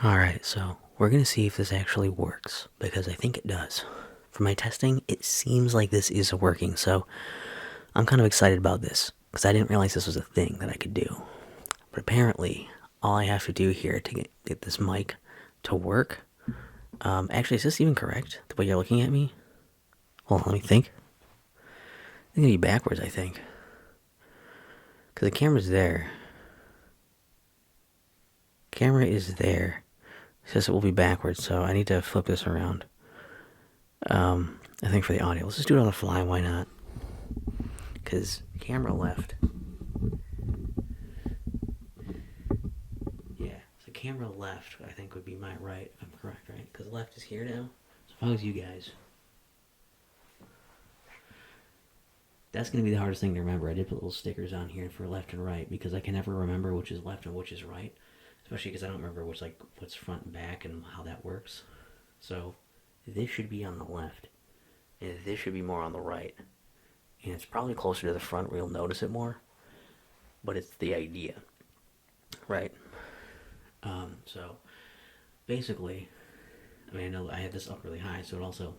Alright, so we're gonna see if this actually works, because I think it does. For my testing, it seems like this is working, so I'm kind of excited about this, because I didn't realize this was a thing that I could do. But apparently, all I have to do here to get this mic to work. Actually, is this even correct? The way you're looking at me? Hold on, let me think. It's gonna be backwards, I think. Because the camera's there. Camera is there. It says it will be backwards, so I need to flip this around. I think for the audio. Let's just do it on the fly, why not? Because camera left. Yeah, so camera left, I think, would be my right, if I'm correct, right? Because left is here now. So if I was you guys, that's going to be the hardest thing to remember. I did put little stickers on here for left and right because I can never remember which is left and which is right. Especially because I don't remember what's front and back and how that works. So this should be on the left, and this should be more on the right. And it's probably closer to the front where you'll notice it more. But it's the idea, right? So basically, I mean, I know I have this up really high, so it also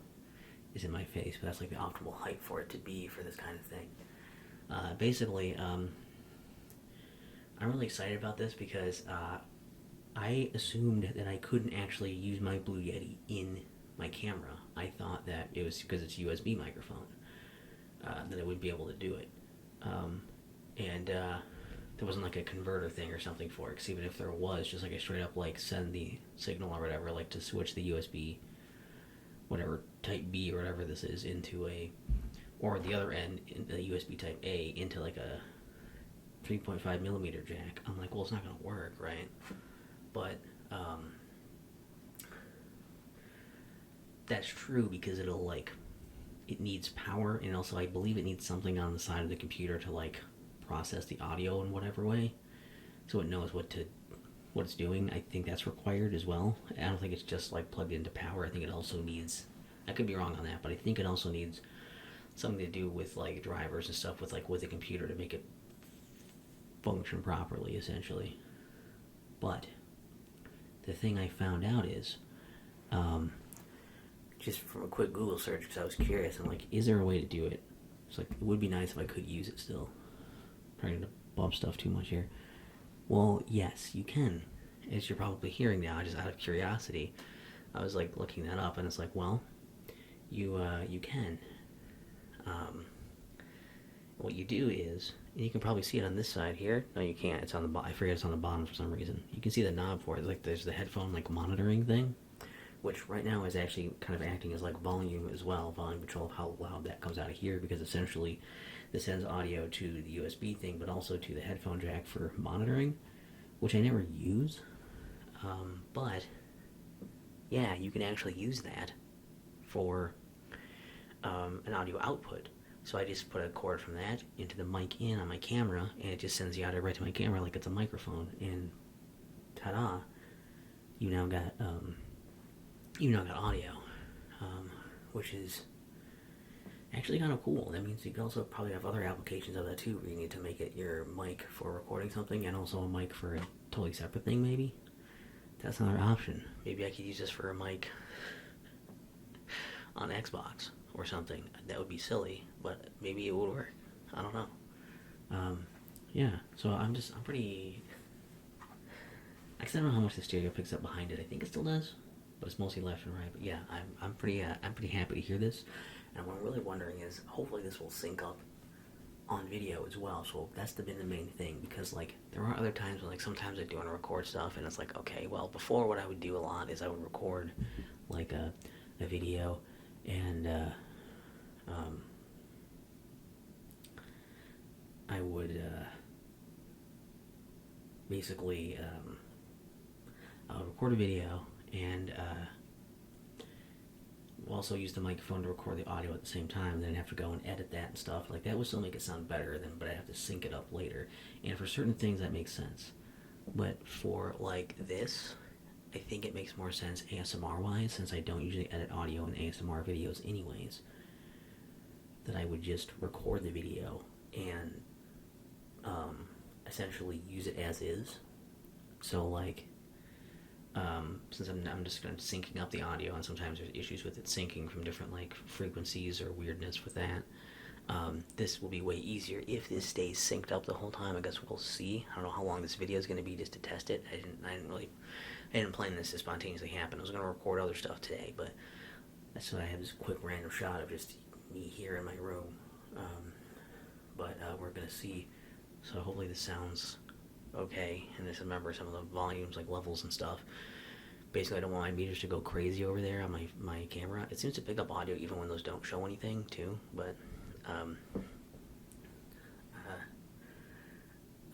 is in my face, but that's like the optimal height for it to be for this kind of thing. Basically, I'm really excited about this because I assumed that I couldn't actually use my Blue Yeti in my camera. I thought that it was because it's a USB microphone that I would be able to do it. And there wasn't like a converter thing or something for it, because even if there was, just like I straight up like send the signal or whatever, like to switch the USB, whatever, type B or whatever this is, into a, or the other end, in the USB type A, into like a 3.5 millimeter jack. I'm like, well, it's not going to work, right? But that's true because it'll like, it needs power, and also I believe it needs something on the side of the computer to like process the audio in whatever way, so it knows what it's doing. I think that's required as well. I don't think it's just like plugged into power. I think it also needs, I could be wrong on that, but I think it also needs something to do with like drivers and stuff with the computer to make it function properly, essentially. But the thing I found out is, just from a quick Google search, because I was curious, I'm like, is there a way to do it? It's like, it would be nice if I could use it still. I'm trying to bump stuff too much here. Well, yes, you can. As you're probably hearing now, just out of curiosity, I was like looking that up, and it's like, well, you can. Um, what you do is, and you can probably see it on this side here. No, you can't. It's on the bottom. I forget it's on the bottom for some reason. You can see the knob for it. It's like there's the headphone like monitoring thing, which right now is actually kind of acting as like volume as well, volume control of how loud that comes out of here, because essentially this sends audio to the USB thing, but also to the headphone jack for monitoring, which I never use. But yeah, you can actually use that for an audio output. So I just put a cord from that into the mic in on my camera, and it just sends the audio right to my camera like it's a microphone. And ta-da! You now got audio, which is actually kind of cool. That means you can also probably have other applications of that too, where you need to make it your mic for recording something, and also a mic for a totally separate thing. Maybe that's another option. Maybe I could use this for a mic on Xbox or something. That would be silly, but maybe it would work. I don't know. Yeah, so I'm pretty. I don't know how much the stereo picks up behind it. I think it still does, but it's mostly left and right. But yeah, I'm pretty happy to hear this. And what I'm really wondering is, hopefully this will sync up on video as well. So that's been the main thing, because like there are other times when like sometimes I do want to record stuff, and it's like, okay, well, before what I would do a lot is I would record like a video, and I would basically I would record a video, and also use the microphone to record the audio at the same time, and then have to go and edit that and stuff. Like that would still make it sound better, but I have to sync it up later. And for certain things that makes sense. But for like this, I think it makes more sense ASMR wise, since I don't usually edit audio in ASMR videos anyways, that I would just record the video and essentially use it as is. So like since I'm just going to syncing up the audio, and sometimes there's issues with it syncing from different like frequencies or weirdness with that. This will be way easier if this stays synced up the whole time. I guess we'll see. I don't know how long this video is going to be just to test it. I didn't plan this to spontaneously happen. I was going to record other stuff today, but that's why I have this quick random shot of just me here in my room. But we're going to see. So hopefully this sounds okay. And just remember some of the volumes, like levels and stuff. Basically, I don't want my meters to go crazy over there on my camera. It seems to pick up audio even when those don't show anything, too. But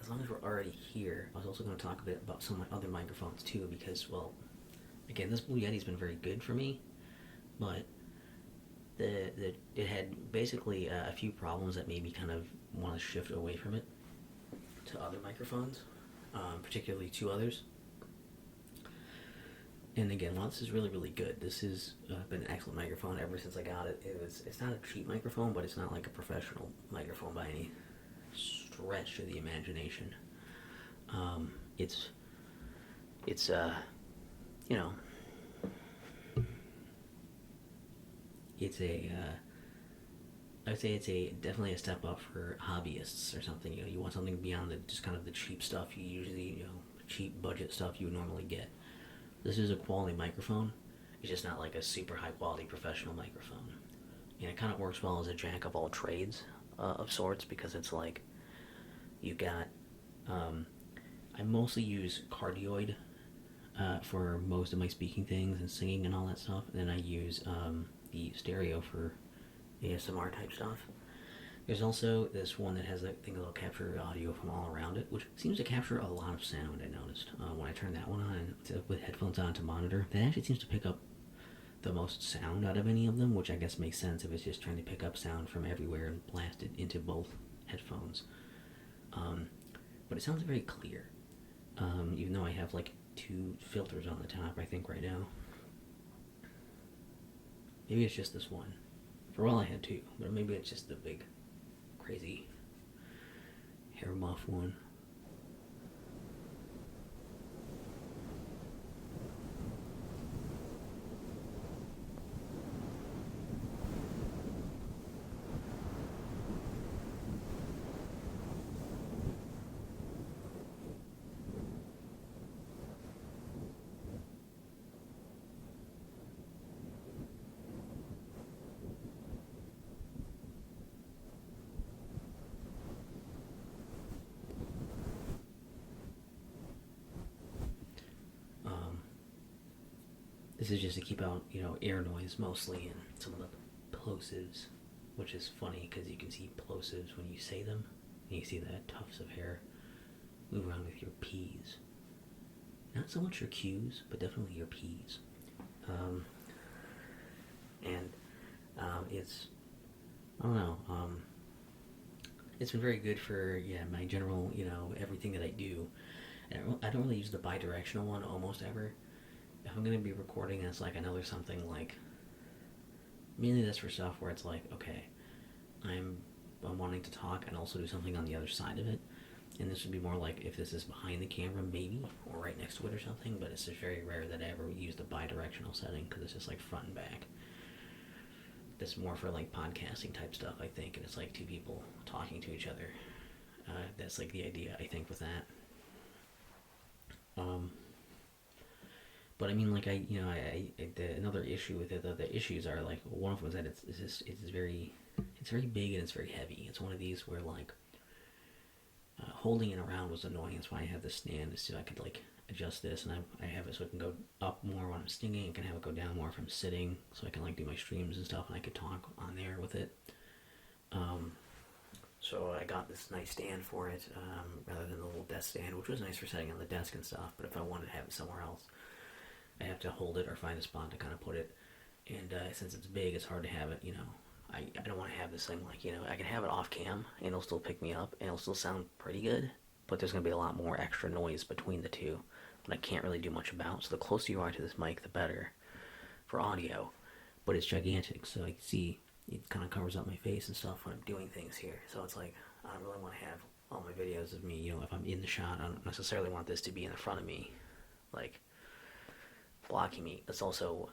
as long as we're already here, I was also going to talk a bit about some of my other microphones, too. Because, well, again, this Blue Yeti's been very good for me. But it had basically a few problems that made me kind of want to shift away from it to other microphones, particularly two others. And again, while this is really, really good, this has been an excellent microphone ever since I got it. It's not a cheap microphone, but it's not like a professional microphone by any stretch of the imagination. It's you know, it's a I would say it's definitely a step up for hobbyists or something. You know, you want something beyond just kind of the cheap stuff you usually, cheap budget stuff you would normally get. This is a quality microphone. It's just not like a super high quality professional microphone. And it kind of works well as a jack of all trades of sorts, because it's like you got. I mostly use cardioid for most of my speaking things and singing and all that stuff. And then I use the stereo for ASMR type stuff. There's also this one that has a thing that'll capture audio from all around it, which seems to capture a lot of sound, I noticed. When I turn that one on with headphones on to monitor, that actually seems to pick up the most sound out of any of them, which I guess makes sense if it's just trying to pick up sound from everywhere and blast it into both headphones. But it sounds very clear, even though I have like 2 filters on the top, I think, right now. Maybe it's just this one. For a while I had 2, but maybe it's just the big, crazy hair muff one. This is just to keep out, air noise mostly, and some of the plosives, which is funny because you can see plosives when you say them, and you see the tufts of hair move around with your P's. Not so much your Q's, but definitely your P's. It's, I don't know, it's been very good for, my general, everything that I do. And I don't really use the bi-directional one almost ever. If I'm going to be recording, it's like another something like, mainly that's for stuff where it's like, okay, I'm wanting to talk and also do something on the other side of it. And this would be more like if this is behind the camera, maybe, or right next to it or something, but it's just very rare that I ever use the bi-directional setting because it's just like front and back. That's more for like podcasting type stuff, I think, and it's like 2 people talking to each other. That's like the idea, I think, with that. But I mean, like another issue with it, the issues are like, one of them is that it's very big and it's very heavy. It's one of these where like holding it around was annoying. That's why I have this stand, so I could like adjust this, and I have it so it can go up more when I'm singing. I can have it go down more if I'm sitting, so I can like do my streams and stuff, and I could talk on there with it. So I got this nice stand for it, rather than the little desk stand, which was nice for setting on the desk and stuff. But if I wanted to have it somewhere else, I have to hold it or find a spot to kind of put it. And since it's big, it's hard to have it, I don't want to have this thing like, I can have it off cam and it'll still pick me up and it'll still sound pretty good, but there's going to be a lot more extra noise between the two that I can't really do much about. So the closer you are to this mic, the better for audio. But it's gigantic, so I can see it kind of covers up my face and stuff when I'm doing things here. So it's like, I don't really want to have all my videos of me, if I'm in the shot, I don't necessarily want this to be in the front of me. Like, blocking me. It's also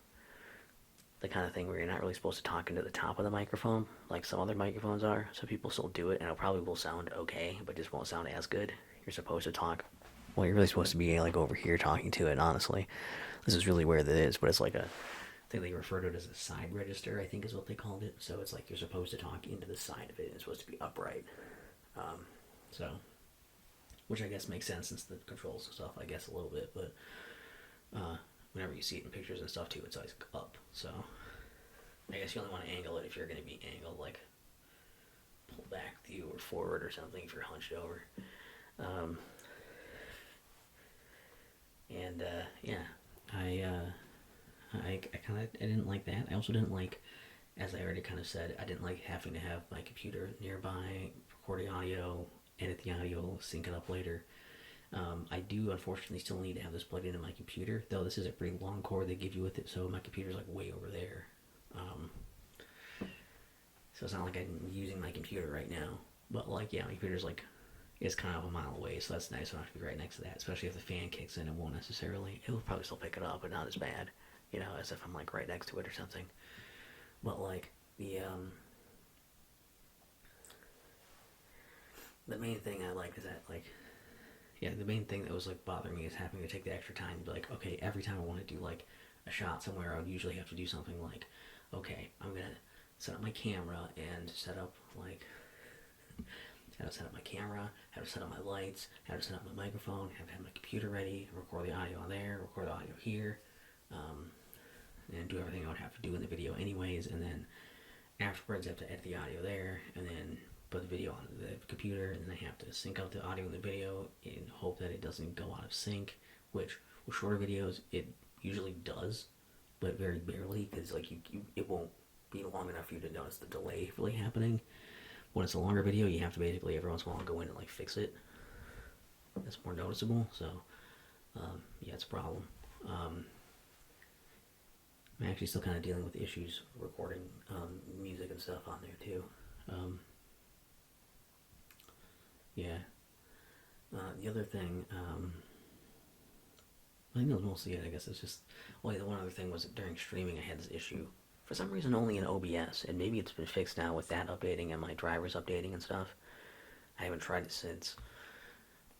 the kind of thing where you're not really supposed to talk into the top of the microphone like some other microphones are. So people still do it, and it probably will sound okay, but just won't sound as good. You're supposed to talk. Well, you're really supposed to be like over here talking to it. Honestly, this is really where that is, but it's like a I think they refer to it as a side register, I think is what they called it. So it's like you're supposed to talk into the side of it, and it's supposed to be upright. So, which I guess makes sense since the controls and stuff, I guess a little bit, but whenever you see it in pictures and stuff too, it's always up. So I guess you only want to angle it if you're going to be angled, like pull back the view or forward or something if you're hunched over. Yeah, I kind of I didn't like that. I also didn't like, as I already kind of said, I didn't like having to have my computer nearby, record the audio, edit the audio, sync it up later. I do unfortunately still need to have this plugged into my computer, though this is a pretty long cord they give you with it, so my computer's like way over there. So it's not like I'm using my computer right now, but like yeah, my computer's like is kind of a mile away, so that's nice. I don't have to be right next to that, especially if the fan kicks in. It won't necessarily. It will probably still pick it up, but not as bad, you know, as if I'm like right next to it or something. But like the main thing I like is that like yeah, the main thing that was like bothering me is having to take the extra time to be like, okay, every time I want to do like a shot somewhere, I would usually have to do something like, okay, I'm gonna set up my camera and set up like how to set up my camera, how to set up my lights, how to set up my microphone, how to have my computer ready, record the audio on there, record the audio here, and do everything I would have to do in the video anyways, and then afterwards I have to edit the audio there, and then put the video on the computer, and then I have to sync up the audio and the video in hope that it doesn't go out of sync, which with shorter videos it usually does, but very barely, because like it won't be long enough for you to notice the delay really happening. When it's a longer video, you have to basically every once in a while go in and like fix it. That's more noticeable, so yeah, it's a problem. I'm actually still kind of dealing with issues recording music and stuff on there too. Yeah. The other thing, I think that was mostly it. I guess it's just. Well, the one other thing was that during streaming, I had this issue. For some reason, only in OBS, and maybe it's been fixed now with that updating and my drivers updating and stuff. I haven't tried it since.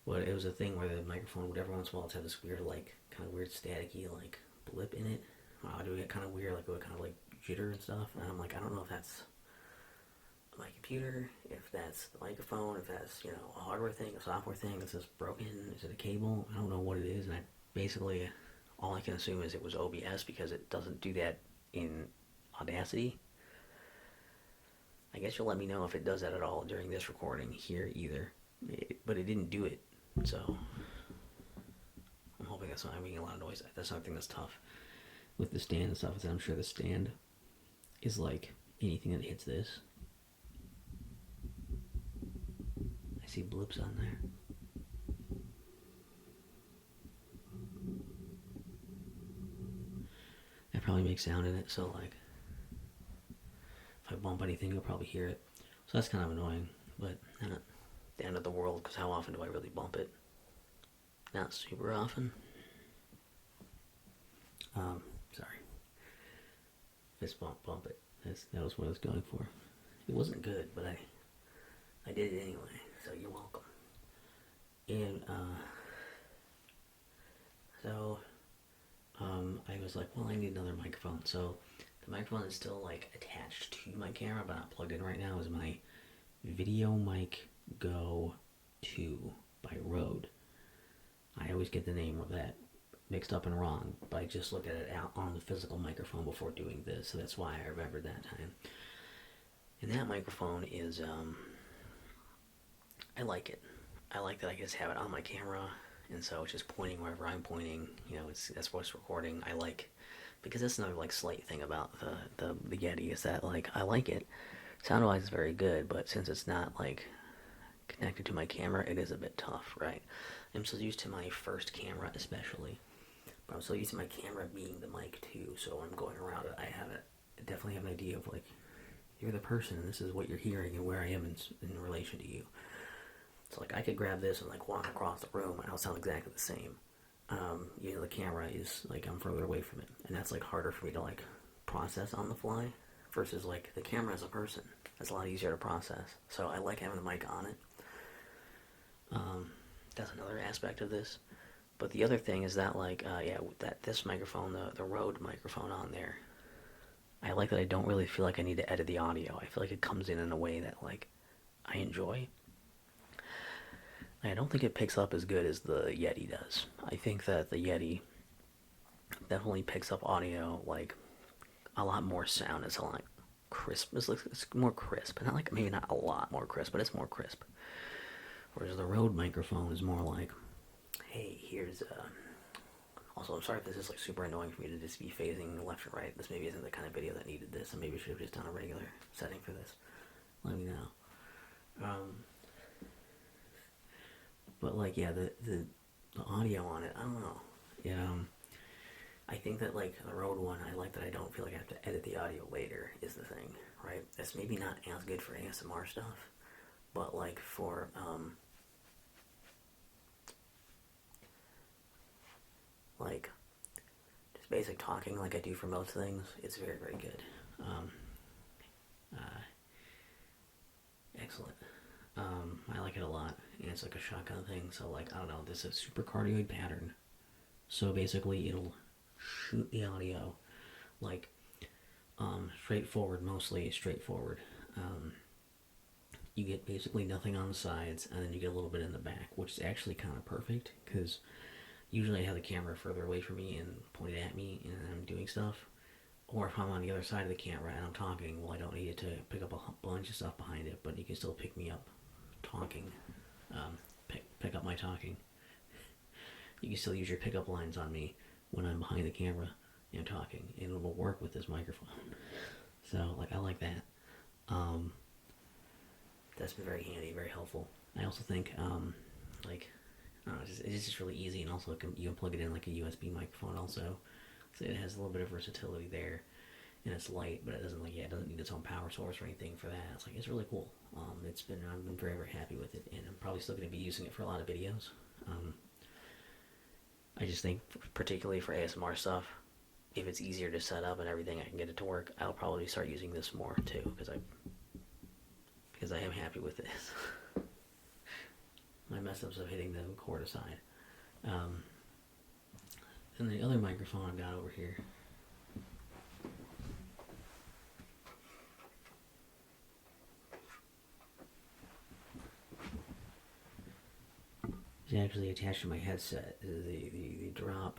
But it was a thing where the microphone would every once in a while have this weird, like, kind of weird staticky, like, blip in it. Audio would get kind of weird, like, it would kind of, like, jitter and stuff. And I'm like, I don't know if that's my computer, if that's the microphone, if that's, you know, a hardware thing, a software thing, is this broken, is it a cable? I don't know what it is, and I basically, all I can assume is it was OBS because it doesn't do that in Audacity. I guess you'll let me know if it does that at all during this recording here either. But it didn't do it, so I'm hoping that's not making a lot of noise. That's another thing that's tough with the stand and stuff, is that I'm sure the stand is like anything that hits this. I see blips on there. That probably makes sound in it, so like if I bump anything, you'll probably hear it. So that's kind of annoying, but not the end of the world, because how often do I really bump it? Not super often. Sorry. Fist bump it. That was what I was going for. It wasn't good, but I did it anyway, so you're welcome. And, I was like, well, I need another microphone, so the microphone is still, like, attached to my camera, but not plugged in right now, is my Video Mic Go 2 by Rode. I always get the name of that mixed up and wrong, but I just looked at it out on the physical microphone before doing this, so that's why I remembered that time. And that microphone is, I like it. I like that I just have it on my camera, and so it's just pointing wherever I'm pointing, you know, that's what's recording. I like, because that's another, like, slight thing about the Yeti, is that, like, I like it. Sound-wise, it's very good, but since it's not, like, connected to my camera, it is a bit tough, right? I'm so used to my first camera, especially, but I'm so used to my camera being the mic, too, so when I'm going around it, I definitely have an idea of, like, you're the person, and this is what you're hearing, and where I am in relation to you. So, like, I could grab this and, like, walk across the room, and it'll sound exactly the same. you know, the camera is like I'm further away from it, and that's like harder for me to like process on the fly versus like the camera as a person. That's a lot easier to process. So I like having the mic on it. That's another aspect of this. But the other thing is that like yeah, that this microphone, the Rode microphone on there, I like that I don't really feel like I need to edit the audio. I feel like it comes in a way that like I enjoy. I don't think it picks up as good as the Yeti does. I think that the Yeti definitely picks up audio like a lot more sound. It's a lot crisp. It's more crisp. Not like maybe not a lot more crisp, but it's more crisp. Whereas the Rode microphone is more like, hey, here's Also, I'm sorry if this is like super annoying for me to just be phasing left and right. This maybe isn't the kind of video that needed this, and maybe I should have just done a regular setting for this. Let me know. But like, yeah, the audio on it, I don't know. Yeah, I think that like the Rode one, I like that I don't feel like I have to edit the audio later. Is the thing, right? It's maybe not as good for ASMR stuff, but like for like just basic talking, like I do for most things, it's very very good. Excellent. I like it a lot, and it's like a shotgun thing. So like I don't know, this is a super cardioid pattern. So basically, it'll shoot the audio like straightforward, mostly straightforward. You get basically nothing on the sides, and then you get a little bit in the back, which is actually kind of perfect because usually I have the camera further away from me and pointed at me, and I'm doing stuff. Or if I'm on the other side of the camera and I'm talking, well, I don't need it to pick up a bunch of stuff behind it, but you can still pick me up talking. Pick up my talking. You can still use your pickup lines on me when I'm behind the camera and talking, and it will work with this microphone. So, like, I like that. That's been very handy, very helpful. I also think, like, I don't know, it's just really easy, and also you can plug it in like a USB microphone also. So it has a little bit of versatility there, and it's light, but it doesn't it doesn't need its own power source or anything for that. It's really cool. I've been very very happy with it, and I'm probably still going to be using it for a lot of videos. I just think, particularly for ASMR stuff, if it's easier to set up and everything, I can get it to work. I'll probably start using this more too, because I am happy with this. My mess ups of hitting the cord aside. And the other microphone I've got over here is actually attached to my headset. This is the drop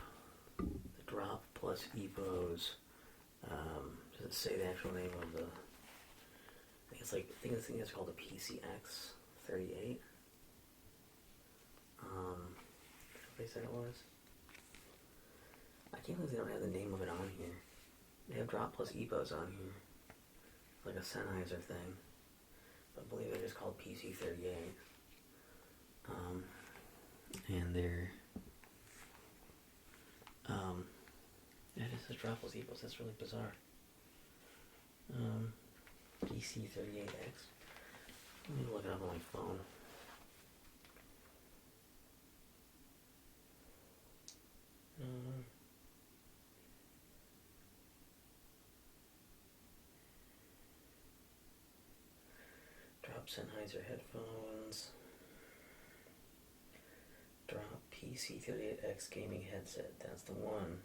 plus EPOS. Does it say the actual name of the? I think this thing is called the PCX 38. They said it was. I can't believe they don't have the name of it on here. They have drop plus EPOS on here. Like a Sennheiser thing. But I believe they're just called PC38. And they're... That is a drop plus EPOS. That's really bizarre. PC38X. Let me look it up on my phone. Drop Sennheiser headphones. Drop PC38X gaming headset. That's the one.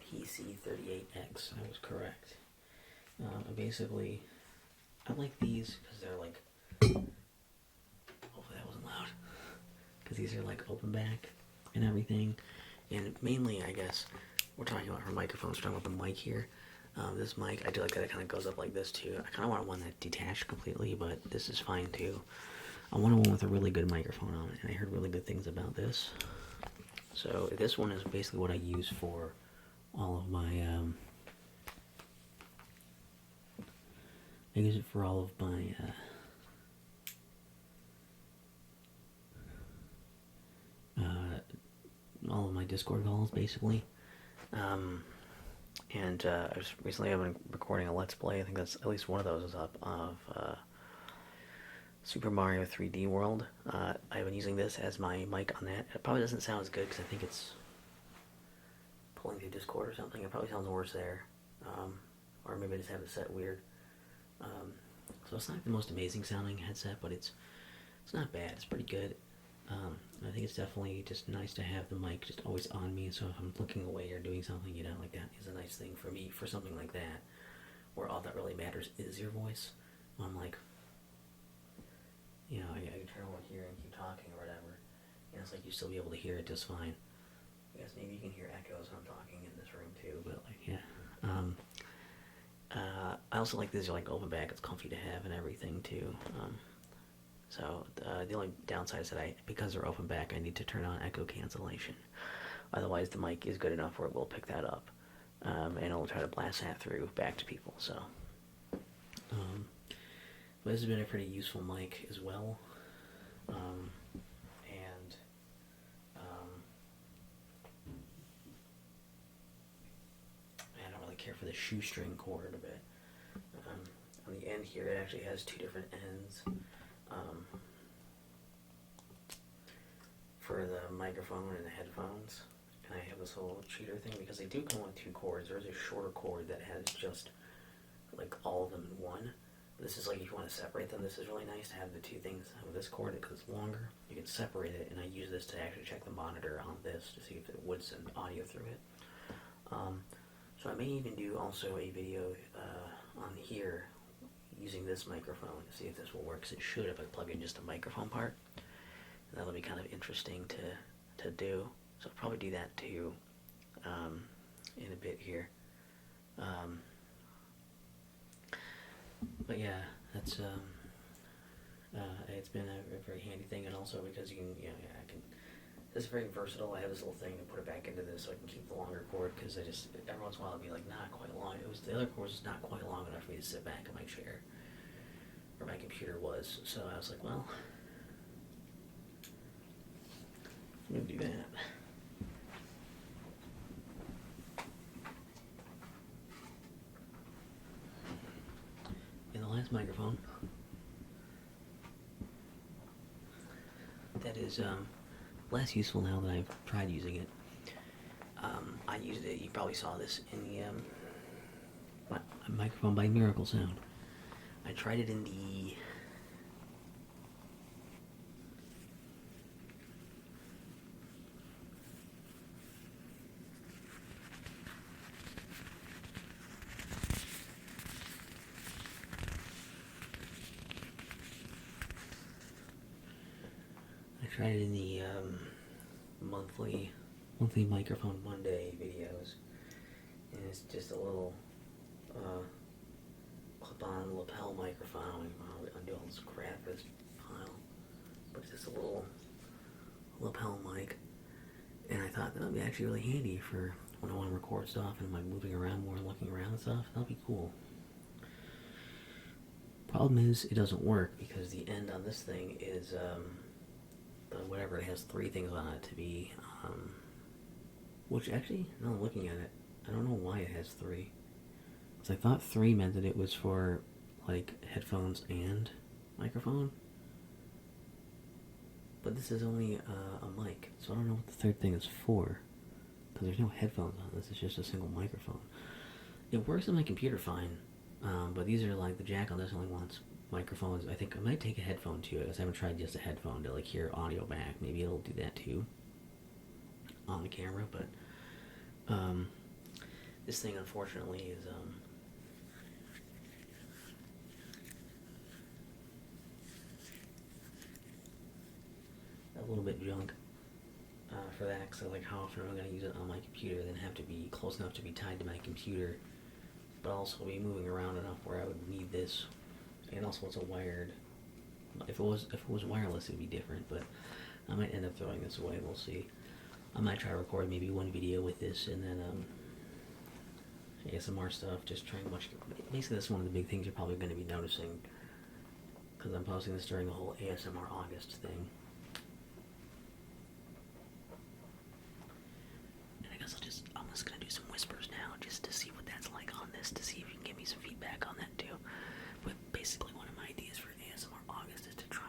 PC38X. I was correct. Basically, I like these because they're like. Hopefully that wasn't loud. Because these are like open back and everything. And mainly, I guess, we're talking about her microphones. We're talking about the mic here. This mic, I do like that it kind of goes up like this too. I kind of want one that detached completely, but this is fine too. I want one with a really good microphone on it, and I heard really good things about this. So this one is basically what I use for all of my, I use it for all of my, all of my Discord calls, basically. And I just recently I've been recording a Let's Play. I think that's at least one of those is up of Super Mario 3D World. I've been using this as my mic on that. It probably doesn't sound as good because I think it's pulling through Discord or something. It probably sounds worse there. Or maybe I just have it set weird. So it's not the most amazing sounding headset, but it's not bad. It's pretty good. I think it's definitely just nice to have the mic just always on me. So if I'm looking away or doing something, like that is a nice thing for me for something like that, where all that really matters is your voice. I'm like, I can turn over here and keep talking or whatever. It's like you still be able to hear it just fine. I guess maybe you can hear echoes when I'm talking in this room too, but like, yeah. I also like these are like open back. It's comfy to have and everything too. So the only downside is that because they're open back, I need to turn on echo cancellation. Otherwise, the mic is good enough where it will pick that up, and it'll try to blast that through back to people. So, but this has been a pretty useful mic as well, and I don't really care for the shoestring cord a bit. On the end here, it actually has two different ends. For the microphone and the headphones, and I have this little cheater thing because they do come with two cords. There's a shorter cord that has just like all of them in one. This is like if you want to separate them, this is really nice to have the two things with this cord because it's longer. You can separate it, and I use this to actually check the monitor on this to see if it would send audio through it. So I may even do also a video on here using this microphone to see if this will work, because it should if I plug in just the microphone part. And that'll be kind of interesting to do. So I'll probably do that too in a bit here. But yeah, that's it's been a very handy thing, and also because you can, I can. This is very versatile. I have this little thing to put it back into this so I can keep the longer cord, because every once in a while it'll be like not quite long. The other cord was not quite long enough for me to sit back in my chair, where my computer was. So I was like, well, I'm gonna do that. And the last microphone that is less useful now that I've tried using it. I used it, you probably saw this in the microphone by Miracle Sound. I tried it in the monthly Microphone Monday videos, and it's just a little clip-on lapel microphone. I'll undo all this crap for this pile, but it's just a little lapel mic, and I thought that would be actually really handy for when I want to record stuff and I'm like moving around more and looking around and stuff. That'll be cool. Problem is, it doesn't work because the end on this thing is whatever, it has three things on it to be, which actually, now looking at it, I don't know why it has three. Because I thought three meant that it was for, like, headphones and microphone. But this is only a mic, so I don't know what the third thing is for. Because there's no headphones on this, it's just a single microphone. It works on my computer fine, but these are like, the jack on this only wants microphones. I think I might take a headphone too, because I haven't tried just a headphone to like hear audio back. Maybe it'll do that too on the camera, but this thing unfortunately is a little bit junk for that, because like how often am I going to use it on my computer, then have to be close enough to be tied to my computer, but also be moving around enough where I would need this. And also it's a wired. If it was wireless, it'd be different, but I might end up throwing this away. We'll see. I might try to record maybe one video with this, and then ASMR stuff. Just trying to watch. Basically, that's one of the big things you're probably going to be noticing, because I'm posting this during the whole ASMR August thing. And I guess I'm just going to do some whispers now, just to see what that's like on this, to see if you can give me some feedback on that too. But basically, one of my ideas for ASMR August is to try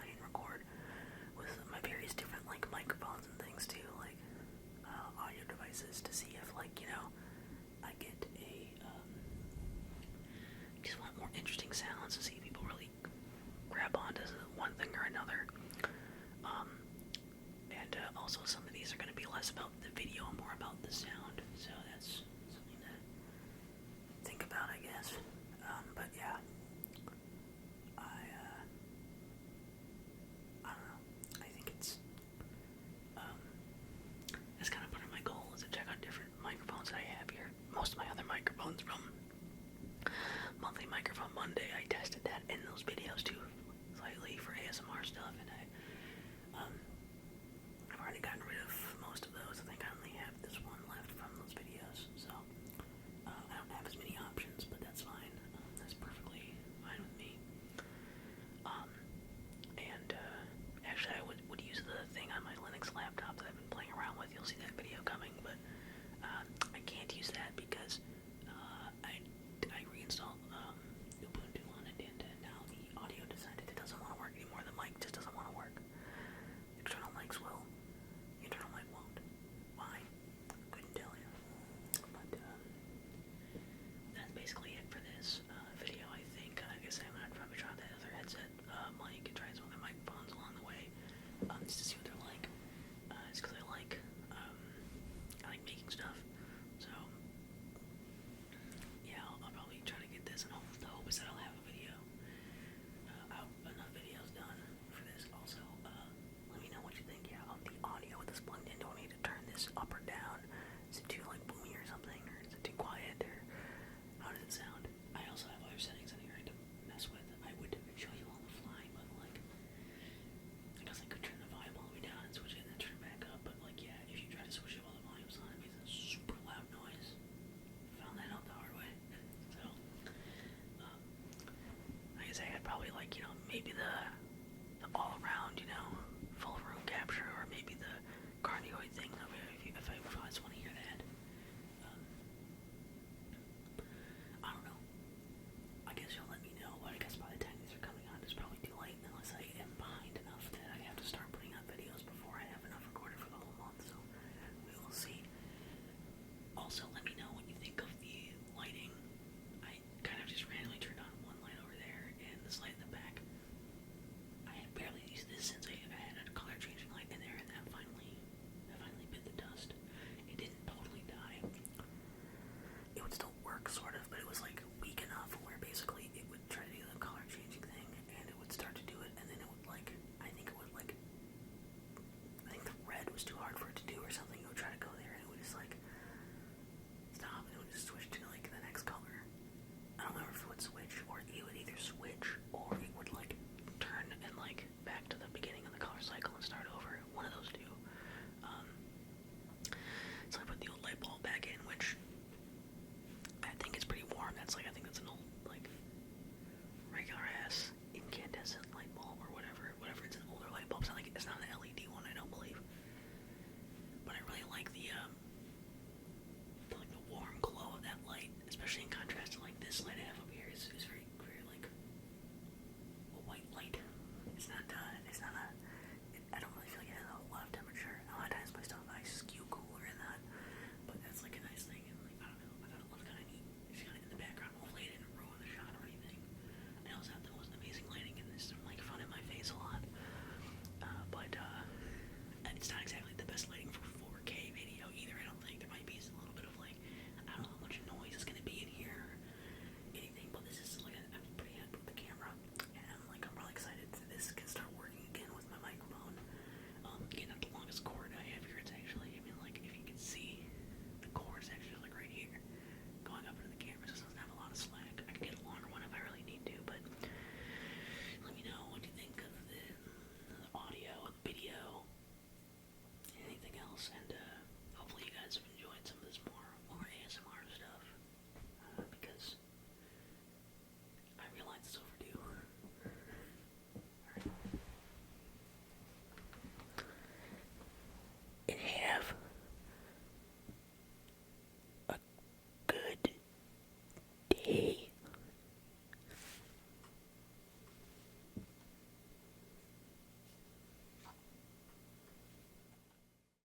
also some of these are going to be less about the video and more about the sound. So that's